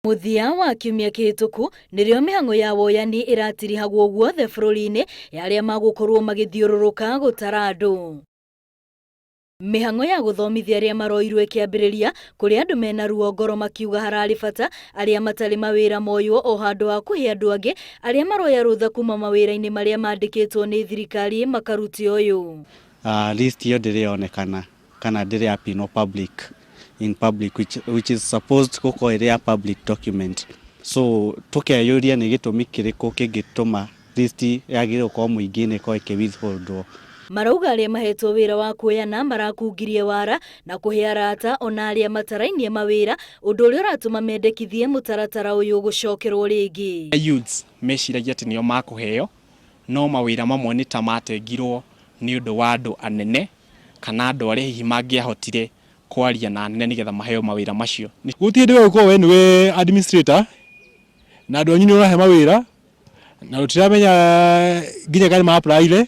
Muthia wa kiumia kihituku nirio mihango ya woyani iratirihagwo guothe bururi-ini yaria magukorwo magithiururuka gutara andu. Mihango ya guthomithia aria maroirwo ikiambiriria kuri andu mena ruo ngoro makiuga harari bata aria matari mawira moywo o handu ha kuhe andu angi aria maroya rutha kuma mawira-ini maria mandikitwo ni thirikari makaruti uyu. List yo ndirionekana kana ndiri up in public which is supposed to be a public document. So tukeyuria ni gitumi kiriko kingituma list yagirwo kwa muingine ko ikewithholdwo. Marauga aria mahetwo wira wa kuheyana marakungirie wara na kuhe arata ona aria matarainie mawira undu uria uratuma mendekithie mutaratara uyu gucokerwo ringi. Youths meciragia ati nio makuheo no mawira mamwe ni ta matengirwo ni undu wa andu anene kana andu aria hihi mangiahotire kwaria na anene nigetha maheo mawira macio. Gutie ndiwe ko we niwe administrator na andu anyini urahe mawira na utiramenya nginya kali ma apply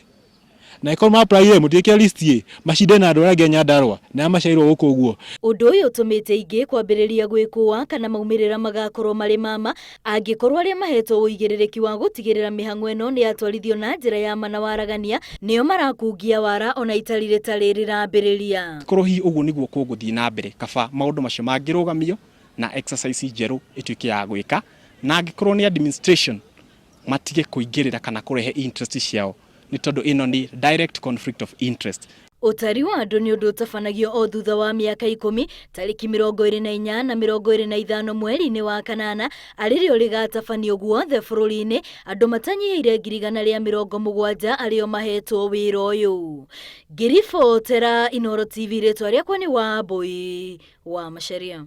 na iko ma apply mutike list ye mashinde na andu aria nyandarwa na macairwo guku guo. Undu uyu utumite ingi kwambiriria gwikuwa kana maumirira magakorwo mari mama angikorwo aria mahetwo uigiririki wa gutigirira mihango eno ni atwarithio na njira ya mana waragania nio marakungia wara ona itarire tariri rambiriria. Korwo hi uguo niguo kuguthii na mbere kaba maundu macio mangirugamio na exercise njeru ituike ya gwika na angikorwo ni administration matige kuingirira kana kurehe interest ciao ni tondu ino ni direct conflict of interest. Utari wa andu ni undu utabanagio o thutha wa miaka 10 tariki 24 na 25 mweri-ini wa kanana aririo rigatabanio guothe bururi-ini andu matanyihire 170 ario mahetwo wira uyu. Girifotera Inoro TV ritwa riakwa ni Wambui wa Macharia.